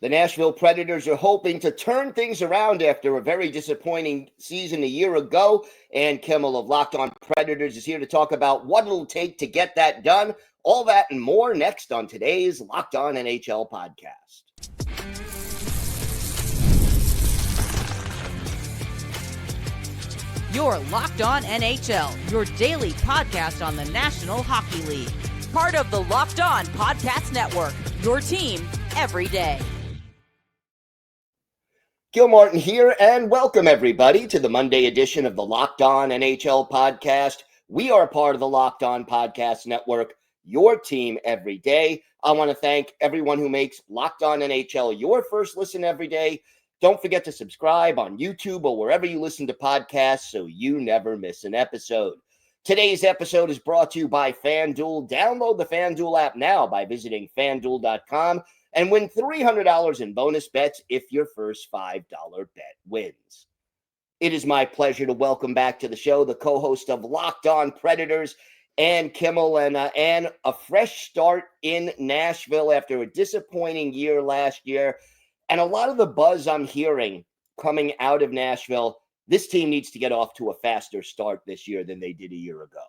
The Nashville Predators are hoping to turn things around after a very disappointing season a year ago. And Kimmel of Locked On Predators is here to talk about what it'll take to get that done. All that and more next on today's Locked On NHL podcast. You're Locked On NHL, your daily podcast on the National Hockey League. Part of the Locked On Podcast Network, your team every day. Gil Martin here, and welcome everybody to the Monday edition of the Locked On NHL podcast. We are part of the Locked On Podcast Network, your team every day. I want to thank everyone who makes Locked On NHL your first listen every day. Don't forget to subscribe on YouTube or wherever you listen to podcasts so you never miss an episode. Today's episode is brought to you by FanDuel. Download the FanDuel app now by visiting FanDuel.com and win $300 in bonus bets if your first $5 bet wins. It is my pleasure to welcome back to the show the co-host of Locked On Predators, Ann Kimmel, and a fresh start in Nashville after a disappointing year last year. And a lot of the buzz I'm hearing coming out of Nashville, this team needs to get off to a faster start this year than they did a year ago.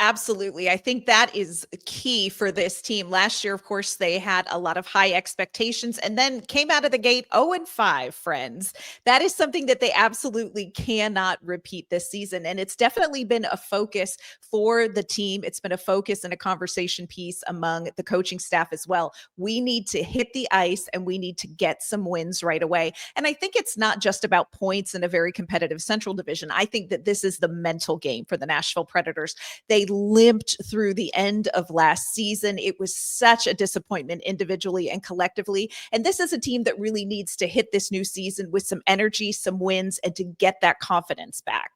Absolutely. I think that is key for this team. Last year, of course, they had a lot of high expectations and then came out of the gate 0-5, friends. That is something that they absolutely cannot repeat this season. And it's definitely been a focus for the team. It's been a focus and a conversation piece among the coaching staff as well. We need to hit the ice and we need to get some wins right away. And I think it's not just about points in a very competitive Central Division. I think that this is the mental game for the Nashville Predators. They limped through the end of last season. It was such a disappointment individually and collectively. And this is a team that really needs to hit this new season with some energy, some wins, and to get that confidence back.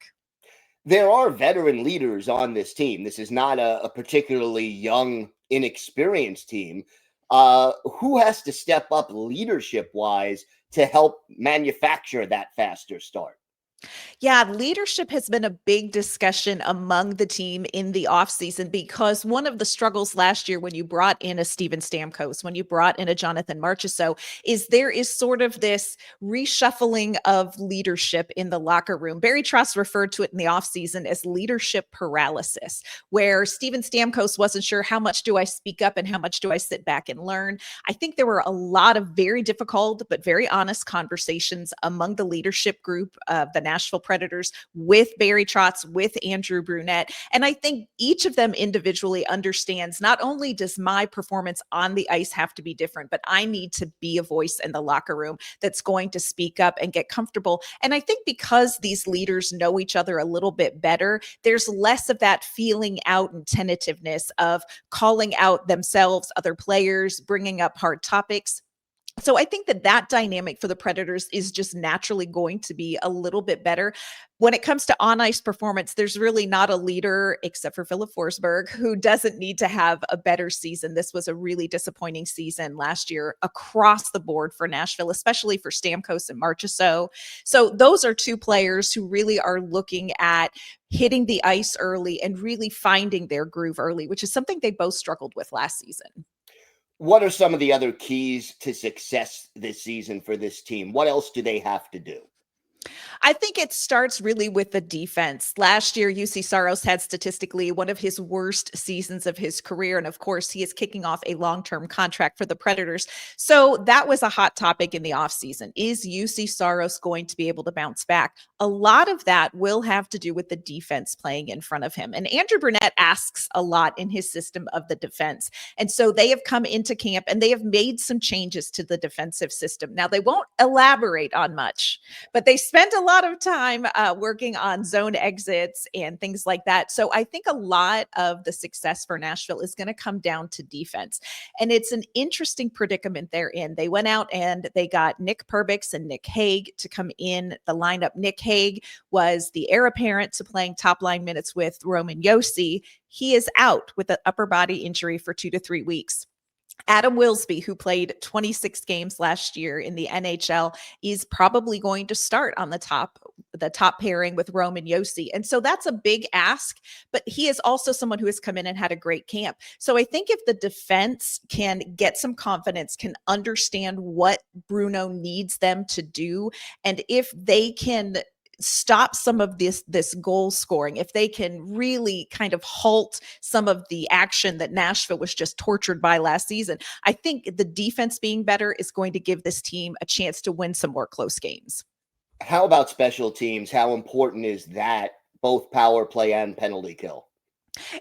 There are veteran leaders on this team. This is not a particularly young, inexperienced team. Who has to step up leadership-wise to help manufacture that faster start? Yeah, leadership has been a big discussion among the team in the offseason because one of the struggles last year when you brought in a Steven Stamkos, when you brought in a Jonathan Marchessault, is there is sort of this reshuffling of leadership in the locker room. Barry Trotz referred to it in the offseason as leadership paralysis, where Steven Stamkos wasn't sure how much do I speak up and how much do I sit back and learn. I think there were a lot of very difficult but very honest conversations among the leadership group of the Nashville Predators with Barry Trotz, with Andrew Brunette. And I think each of them individually understands not only does my performance on the ice have to be different, but I need to be a voice in the locker room that's going to speak up and get comfortable. And I think because these leaders know each other a little bit better, there's less of that feeling out and tentativeness of calling out themselves, other players, bringing up hard topics. So I think that dynamic for the Predators is just naturally going to be a little bit better. When it comes to on-ice performance, there's really not a leader except for Philip Forsberg who doesn't need to have a better season. This was a really disappointing season last year across the board for Nashville, especially for Stamkos and Marchessault. So those are two players who really are looking at hitting the ice early and really finding their groove early, which is something they both struggled with last season. What are some of the other keys to success this season for this team? What else do they have to do? I think it starts really with the defense. Last year, UC Saros had statistically one of his worst seasons of his career. And of course, he is kicking off a long-term contract for the Predators. So that was a hot topic in the offseason. Is UC Saros going to be able to bounce back? A lot of that will have to do with the defense playing in front of him. And Andrew Brunette asks a lot in his system of the defense. And so they have come into camp and they have made some changes to the defensive system. Now, they won't elaborate on much, but they spent a lot of time working on zone exits and things like that. So I think a lot of the success for Nashville is going to come down to defense. And it's an interesting predicament they're in. They went out and they got Nick Perbix and Nick Hague to come in the lineup. Nick Hague was the heir apparent to playing top line minutes with Roman Josi. He is out with an upper body injury for 2 to 3 weeks. Adam Wilsby, who played 26 games last year in the NHL, is probably going to start on the top the top pairing with Rome and Yossi. And so that's a big ask, but he is also someone who has come in and had a great camp. So I think if the defense can get some confidence, can understand what Bruno needs them to do, and if they can stop some of this goal scoring, if they can really kind of halt some of the action that Nashville was just tortured by last season, I think the defense being better is going to give this team a chance to win some more close games. How about special teams? How important is that, both power play and penalty kill?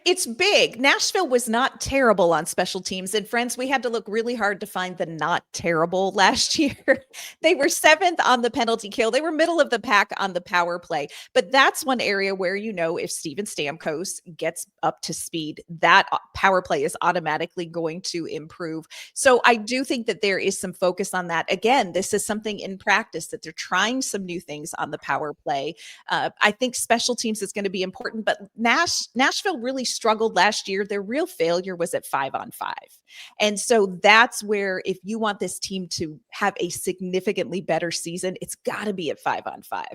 It's big. Nashville was not terrible on special teams. And friends, we had to look really hard to find the not terrible last year. They were 7th on the penalty kill. They were middle of the pack on the power play. But that's one area where, if Steven Stamkos gets up to speed, that power play is automatically going to improve. So I do think that there is some focus on that. Again, this is something in practice that they're trying some new things on the power play. I think special teams is going to be important, but Nashville really struggled last year. Their real failure was at 5-on-5. And so that's where, if you want this team to have a significantly better season, it's got to be at 5-on-5.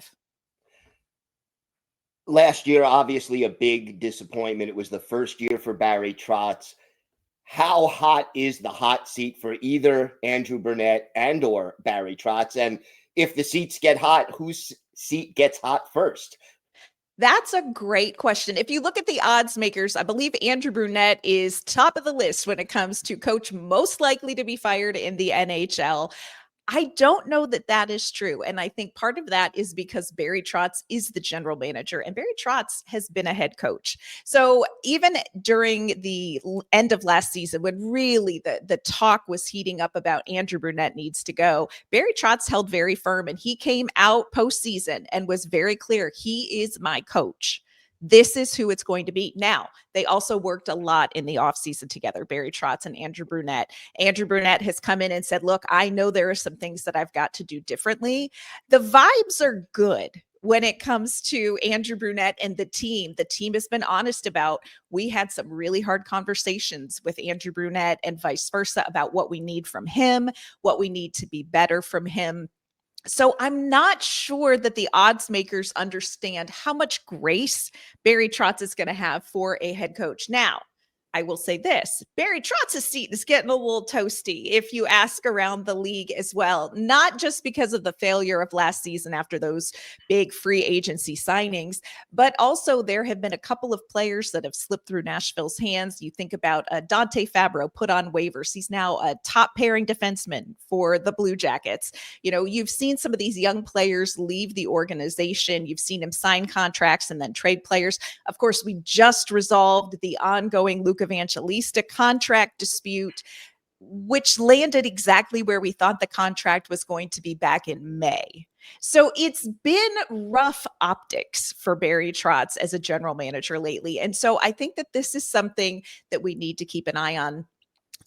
Last year, obviously a big disappointment. It was the first year for Barry Trotz. How hot is the hot seat for either Andrew Brunette and or Barry Trotz? And if the seats get hot, whose seat gets hot first? That's a great question. If you look at the odds makers, I believe Andrew Brunette is top of the list when it comes to coach most likely to be fired in the NHL. I don't know that that is true. And I think part of that is because Barry Trotz is the general manager, and Barry Trotz has been a head coach. So even during the end of last season, when really the talk was heating up about Andrew Brunette needs to go, Barry Trotz held very firm, and he came out postseason and was very clear. He is my coach. This is who it's going to be. Now, they also worked a lot in the offseason together, Barry Trotz and Andrew Brunette. Andrew Brunette has come in and said, look, I know there are some things that I've got to do differently. The vibes are good when it comes to Andrew Brunette and the team. The team has been honest about, we had some really hard conversations with Andrew Brunette and vice versa about what we need from him, what we need to be better from him. So I'm not sure that the odds makers understand how much grace Barry Trotz is going to have for a head coach. Now, I will say this, Barry Trotz's seat is getting a little toasty if you ask around the league as well, not just because of the failure of last season after those big free agency signings, but also there have been a couple of players that have slipped through Nashville's hands. You think about Dante Fabro put on waivers. He's now a top pairing defenseman for the Blue Jackets. You've seen some of these young players leave the organization. You've seen him sign contracts and then trade players. Of course, we just resolved the ongoing Luke Evangelista contract dispute, which landed exactly where we thought the contract was going to be back in May. So it's been rough optics for Barry Trotz as a general manager lately. And so I think that this is something that we need to keep an eye on.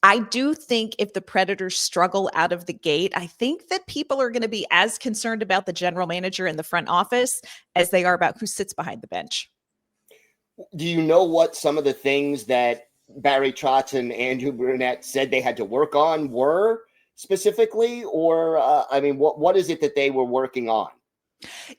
I do think if the Predators struggle out of the gate, I think that people are going to be as concerned about the general manager in the front office as they are about who sits behind the bench. Do you know what some of the things that Barry Trotz and Andrew Brunette said they had to work on were specifically? Or, what is it that they were working on?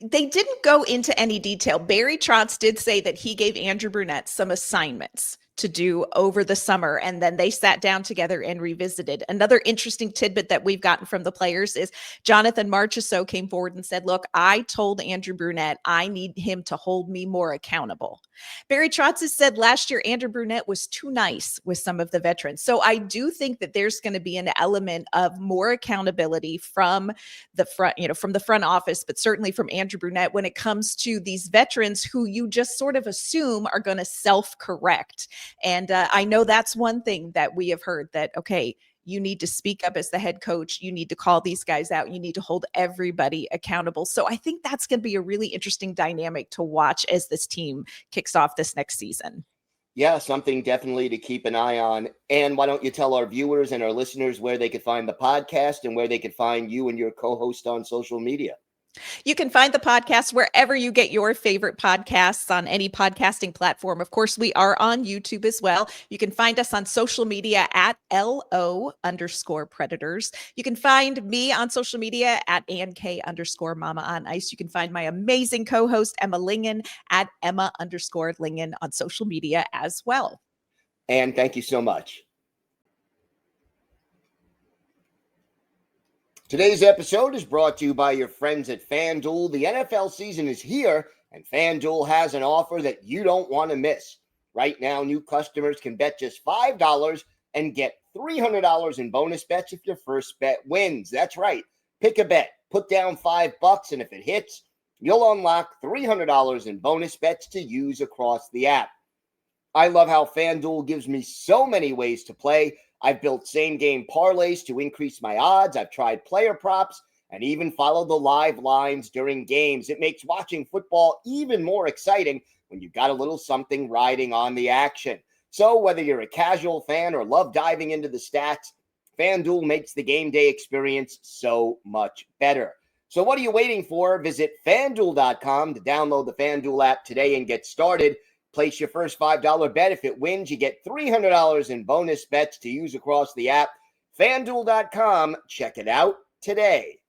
They didn't go into any detail. Barry Trotz did say that he gave Andrew Brunette some assignments to do over the summer, and then they sat down together and revisited. Another interesting tidbit that we've gotten from the players is Jonathan Marchessault came forward and said, look, I told Andrew Brunette I need him to hold me more accountable. Barry Trotz has said last year Andrew Brunette was too nice with some of the veterans. So I do think that there's going to be an element of more accountability from the front, from the front office, but certainly from Andrew Brunette when it comes to these veterans who you just sort of assume are going to self-correct. And I know that's one thing that we have heard, that, okay, you need to speak up as the head coach. You need to call these guys out. You need to hold everybody accountable. So I think that's going to be a really interesting dynamic to watch as this team kicks off this next season. Yeah, something definitely to keep an eye on. And why don't you tell our viewers and our listeners where they could find the podcast and where they could find you and your co-host on social media? You can find the podcast wherever you get your favorite podcasts on any podcasting platform. Of course, we are on YouTube as well. You can find us on social media at LO_Predators. You can find me on social media at ANK_Mama on Ice. You can find my amazing co-host Emma Lingen at Emma_Lingen on social media as well. And thank you so much. Today's episode is brought to you by your friends at FanDuel. The NFL season is here, and FanDuel has an offer that you don't want to miss. Right now, new customers can bet just $5 and get $300 in bonus bets if your first bet wins. That's right. Pick a bet, put down $5, and if it hits, you'll unlock $300 in bonus bets to use across the app. I love how FanDuel gives me so many ways to play. I've built same-game parlays to increase my odds. I've tried player props and even followed the live lines during games. It makes watching football even more exciting when you've got a little something riding on the action. So whether you're a casual fan or love diving into the stats, FanDuel makes the game day experience so much better. So what are you waiting for? Visit FanDuel.com to download the FanDuel app today and get started. Place your first $5 bet. If it wins, you get $300 in bonus bets to use across the app. FanDuel.com. Check it out today.